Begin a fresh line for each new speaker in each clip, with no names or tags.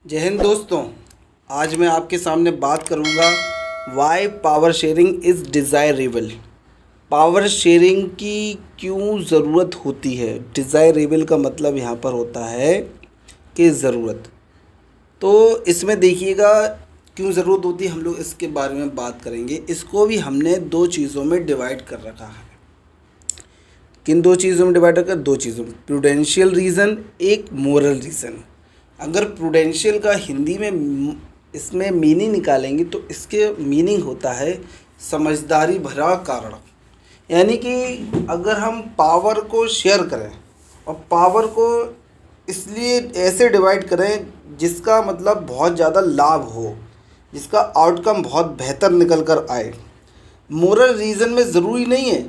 जय हिंद दोस्तों। आज मैं आपके सामने बात करूंगा why power sharing is desirable. Power sharing की क्यों ज़रूरत होती है। डिज़ायरेबल का मतलब यहाँ पर होता है कि ज़रूरत। तो इसमें देखिएगा क्यों ज़रूरत होती है, हम लोग इसके बारे में बात करेंगे। इसको भी हमने दो चीज़ों में डिवाइड कर रखा है। किन दो चीज़ों में डिवाइड कर? दो चीज़ों में, प्रूडेंशियल रीज़न, एक मोरल रीज़न। अगर प्रूडेंशियल का हिंदी में इसमें मीनिंग निकालेंगे तो इसके मीनिंग होता है समझदारी भरा कारण। यानी कि अगर हम पावर को शेयर करें और पावर को इसलिए ऐसे डिवाइड करें जिसका मतलब बहुत ज़्यादा लाभ हो, जिसका आउटकम बहुत बेहतर निकल कर आए। मोरल रीज़न में ज़रूरी नहीं है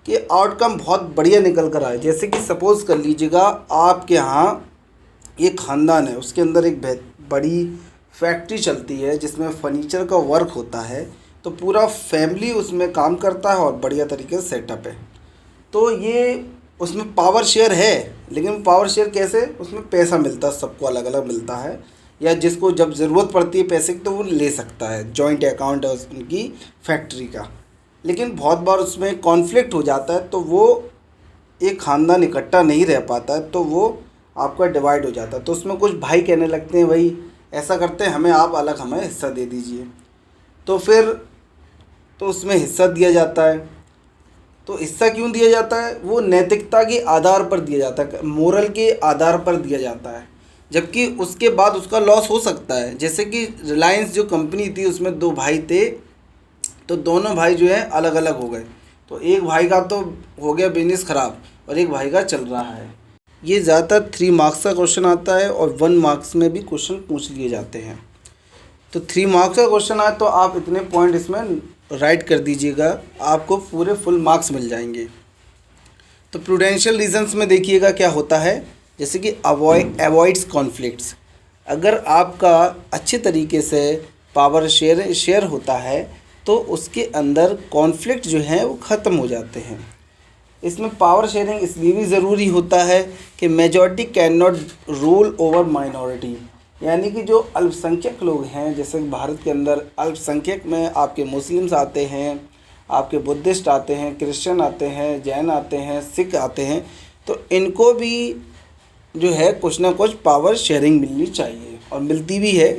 कि आउटकम बहुत बढ़िया निकल कर आए। जैसे कि सपोज़ कर लीजिएगा आपके यहाँ एक ख़ानदान है, उसके अंदर एक बड़ी फैक्ट्री चलती है जिसमें फर्नीचर का वर्क होता है, तो पूरा फैमिली उसमें काम करता है और बढ़िया तरीके से सेटअप है। तो ये उसमें पावर शेयर है, लेकिन पावर शेयर कैसे? उसमें पैसा मिलता है, सबको अलग अलग मिलता है, या जिसको जब ज़रूरत पड़ती है पैसे की तो वो ले सकता है। जॉइंट अकाउंट है उनकी फैक्ट्री का। लेकिन बहुत बार उसमें कॉन्फ्लिक्ट हो जाता है, तो वो एक ख़ानदान इकट्ठा नहीं रह पाता है, तो वो आपका डिवाइड हो जाता है। तो उसमें कुछ भाई कहने लगते हैं, भाई ऐसा करते हैं, हमें आप अलग हमें हिस्सा दे दीजिए। तो फिर तो उसमें हिस्सा दिया जाता है। तो हिस्सा क्यों दिया जाता है? वो नैतिकता के आधार पर दिया जाता है, मोरल के आधार पर दिया जाता है। जबकि उसके बाद उसका लॉस हो सकता है। जैसे कि रिलायंस जो कंपनी थी उसमें दो भाई थे, तो दोनों भाई जो है अलग अलग हो गए। तो एक भाई का तो हो गया बिजनेस ख़राब और एक भाई का चल रहा है। ये ज़्यादातर 3 मार्क्स का क्वेश्चन आता है और 1 मार्क्स में भी क्वेश्चन पूछ लिए जाते हैं। तो 3 मार्क्स का क्वेश्चन आए तो आप इतने पॉइंट इसमें राइट कर दीजिएगा, आपको पूरे फुल मार्क्स मिल जाएंगे। तो प्रूडेंशियल रीजंस में देखिएगा क्या होता है, जैसे कि अवॉइड्स कॉन्फ्लिक्ट्स। अगर आपका अच्छे तरीके से पावर शेयर होता है तो उसके अंदर कॉन्फ्लिक्ट जो हैं वो ख़त्म हो जाते हैं। इसमें पावर शेयरिंग इसलिए भी ज़रूरी होता है कि majority can not rule over minority. यानी कि जो अल्पसंख्यक लोग हैं, जैसे भारत के अंदर अल्पसंख्यक में आपके मुस्लिम्स आते हैं, आपके बुद्धिस्ट आते हैं, क्रिश्चियन आते हैं, जैन आते हैं, सिख आते हैं, तो इनको भी जो है कुछ ना कुछ पावर शेयरिंग मिलनी चाहिए और मिलती भी है।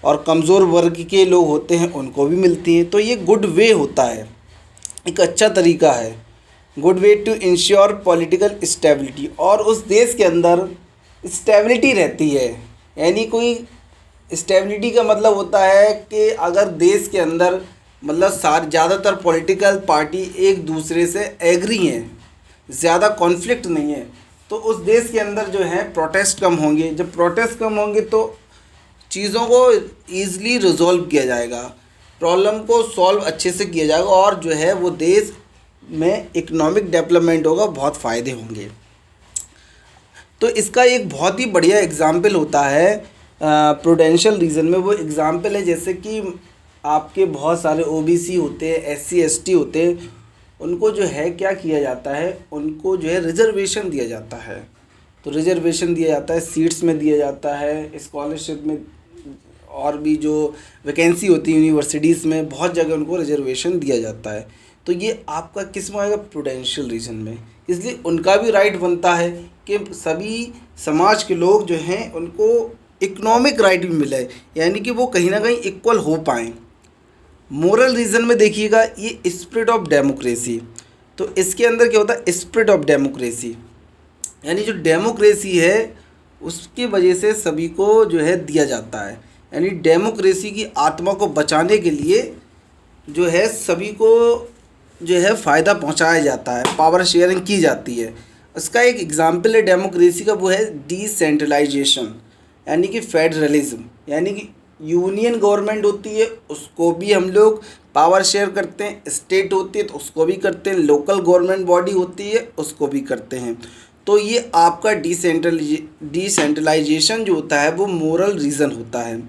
और कमज़ोर वर्ग के लोग होते हैं उनको भी मिलती है। तो ये गुड वे होता है, एक अच्छा तरीका है, good way to ensure political stability. और उस देश के अंदर स्टेबिलिटी रहती है। यानी कोई स्टेबिलिटी का मतलब होता है कि अगर देश के अंदर मतलब ज़्यादातर पॉलिटिकल पार्टी एक दूसरे से एग्री हैं, ज़्यादा कॉन्फ्लिक्ट नहीं है, तो उस देश के अंदर जो है प्रोटेस्ट कम होंगे। जब प्रोटेस्ट कम होंगे तो चीज़ों को ईज़िली रिजॉल्व किया जाएगा, प्रॉब्लम को सॉल्व अच्छे से किया जाएगा और जो है वो देश में इकोनॉमिक डेवलपमेंट होगा, बहुत फ़ायदे होंगे। तो इसका एक बहुत ही बढ़िया एग्जाम्पल होता है प्रूडेंशियल रीजन में। वो एग्जाम्पल है जैसे कि आपके बहुत सारे ओबीसी होते हैं, एससी एसटी होते हैं, उनको जो है क्या किया जाता है, उनको जो है रिजर्वेशन दिया जाता है। तो रिजर्वेशन दिया जाता है, सीट्स में दिया जाता है, स्कॉलरशिप में, और भी जो वैकेंसी होती है यूनिवर्सिटीज़ में, बहुत जगह उनको रिजर्वेशन दिया जाता है। तो ये आपका किस में आएगा? प्रूडेंशियल रीजन में। इसलिए उनका भी राइट बनता है कि सभी समाज के लोग जो हैं उनको इकोनॉमिक राइट भी मिले, यानी कि वो कहीं ना कहीं इक्वल हो पाएँ। मोरल रीजन में देखिएगा ये स्पिरिट ऑफ डेमोक्रेसी। तो इसके अंदर क्या होता है? स्पिरिट ऑफ डेमोक्रेसी, यानी जो डेमोक्रेसी है उसकी वजह से सभी को जो है दिया जाता है। यानी डेमोक्रेसी की आत्मा को बचाने के लिए जो है सभी को जो है फ़ायदा पहुंचाया जाता है, पावर शेयरिंग की जाती है। इसका एक एग्जाम्पल है डेमोक्रेसी का, वो है डिसेंट्रलाइजेशन, यानी कि फेडरलिज्म। यानी कि यूनियन गवर्नमेंट होती है उसको भी हम लोग पावर शेयर करते हैं, स्टेट होती है तो उसको भी करते हैं, लोकल गवर्नमेंट बॉडी होती है उसको भी करते हैं। तो ये आपका डिसेंट्रलाइजेशन जो होता है वो मोरल रीज़न होता है।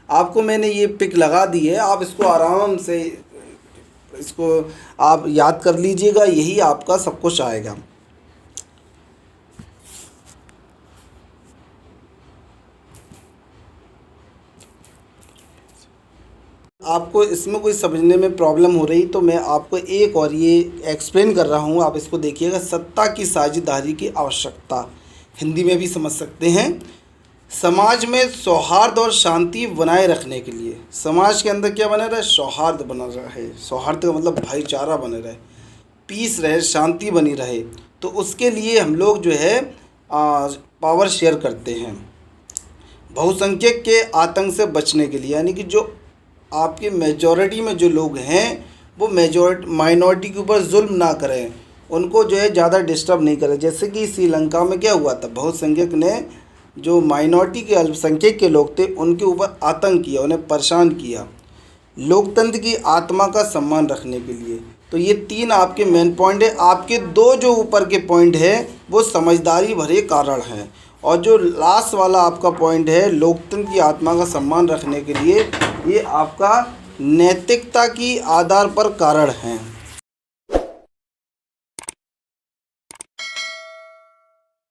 आपको मैंने ये पिक लगा दी है, आप इसको आराम से इसको आप याद कर लीजिएगा, यही आपका सब कुछ आएगा। आपको इसमें कोई समझने में प्रॉब्लम हो रही तो मैं आपको एक और ये एक्सप्लेन कर रहा हूँ, आप इसको देखिएगा। सत्ता की साझेदारी की आवश्यकता, हिंदी में भी समझ सकते हैं। समाज में सौहार्द और शांति बनाए रखने के लिए, समाज के अंदर क्या बना रहे? सौहार्द बना रहे। सौहार्द का मतलब भाईचारा बने रहे, पीस रहे, शांति बनी रहे। तो उसके लिए हम लोग जो है पावर शेयर करते हैं। बहुसंख्यक के आतंक से बचने के लिए, यानी कि जो आपके मेजॉरिटी में जो लोग हैं वो माइनॉरिटी के ऊपर जुल्म ना करें, उनको जो है ज़्यादा डिस्टर्ब नहीं करें। जैसे कि श्रीलंका में क्या हुआ था, बहुसंख्यक ने जो माइनॉरिटी के अल्पसंख्यक के लोग थे उनके ऊपर आतंक किया, उन्हें परेशान किया। लोकतंत्र की आत्मा का सम्मान रखने के लिए। तो ये 3 आपके मेन पॉइंट है। आपके 2 जो ऊपर के पॉइंट है वो समझदारी भरे कारण हैं, और जो लास्ट वाला आपका पॉइंट है लोकतंत्र की आत्मा का सम्मान रखने के लिए, ये आपका नैतिकता की आधार पर कारण हैं।